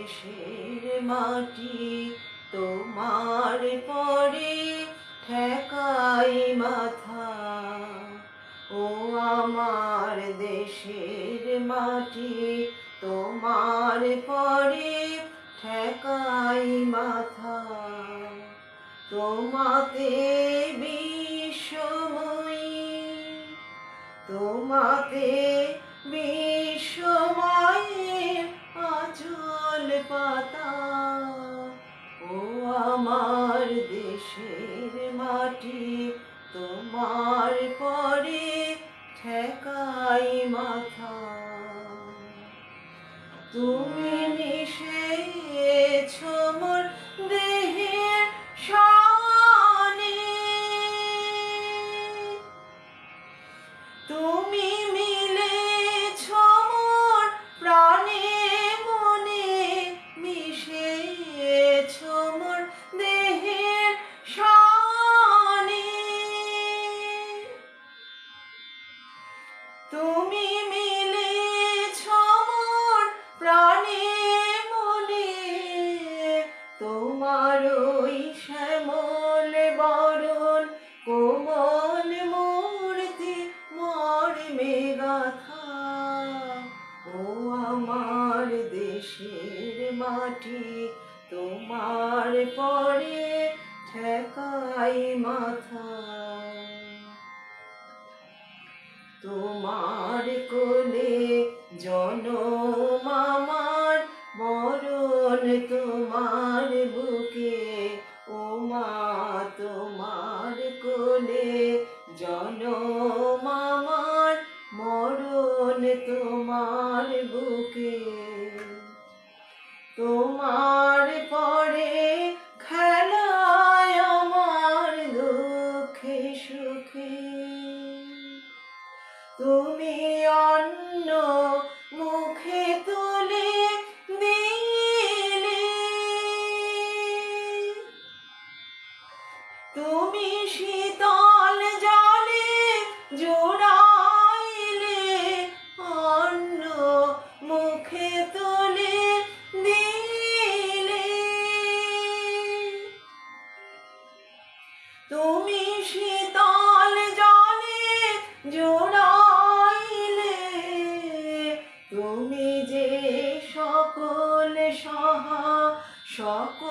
দেশের মাটি তোমার পরে ঠেকাই মাথা। ও আমার দেশের মাটি তোমার পরে ঠেকাই মাথা। তোমাতে বিশ্বময়ী, তোমাতে বিশ্বময়ের আঁচল পাতা। ও আমার দেশের মাটি তোমার পরে ঠেকাই মাথা। তুমি মিশেছ মোর দেহের শানে, তুমি মিলেছ মোর প্রাণে মনে, মিশেছ মোর দেহের শানে। তুমি মিলেছ মোর প্রাণে মনে, তোমার ওই শ্যামল বরণ কোমল মূর্তি মর্মে গাথা। ও আমার দেশের মাটি তোমার পরে ঠেকাই মাথা। তোমার কোলে জনম আমার, মরণ তোমার বুকে। ও মা তোমার কোলে জনম আমার, মরণ তোমার বুকে। তোমার পরে খেলায় আমার দুঃখে সুখে। তুমি অন্ন মুখে তুলে দিলে, তুমি শীতল জলে জোড়াইলে, অন্ন মুখে তুলে দিলে। তুমি শীতল জলে জোড়াইলে, তুমি যে সকল সহা সকল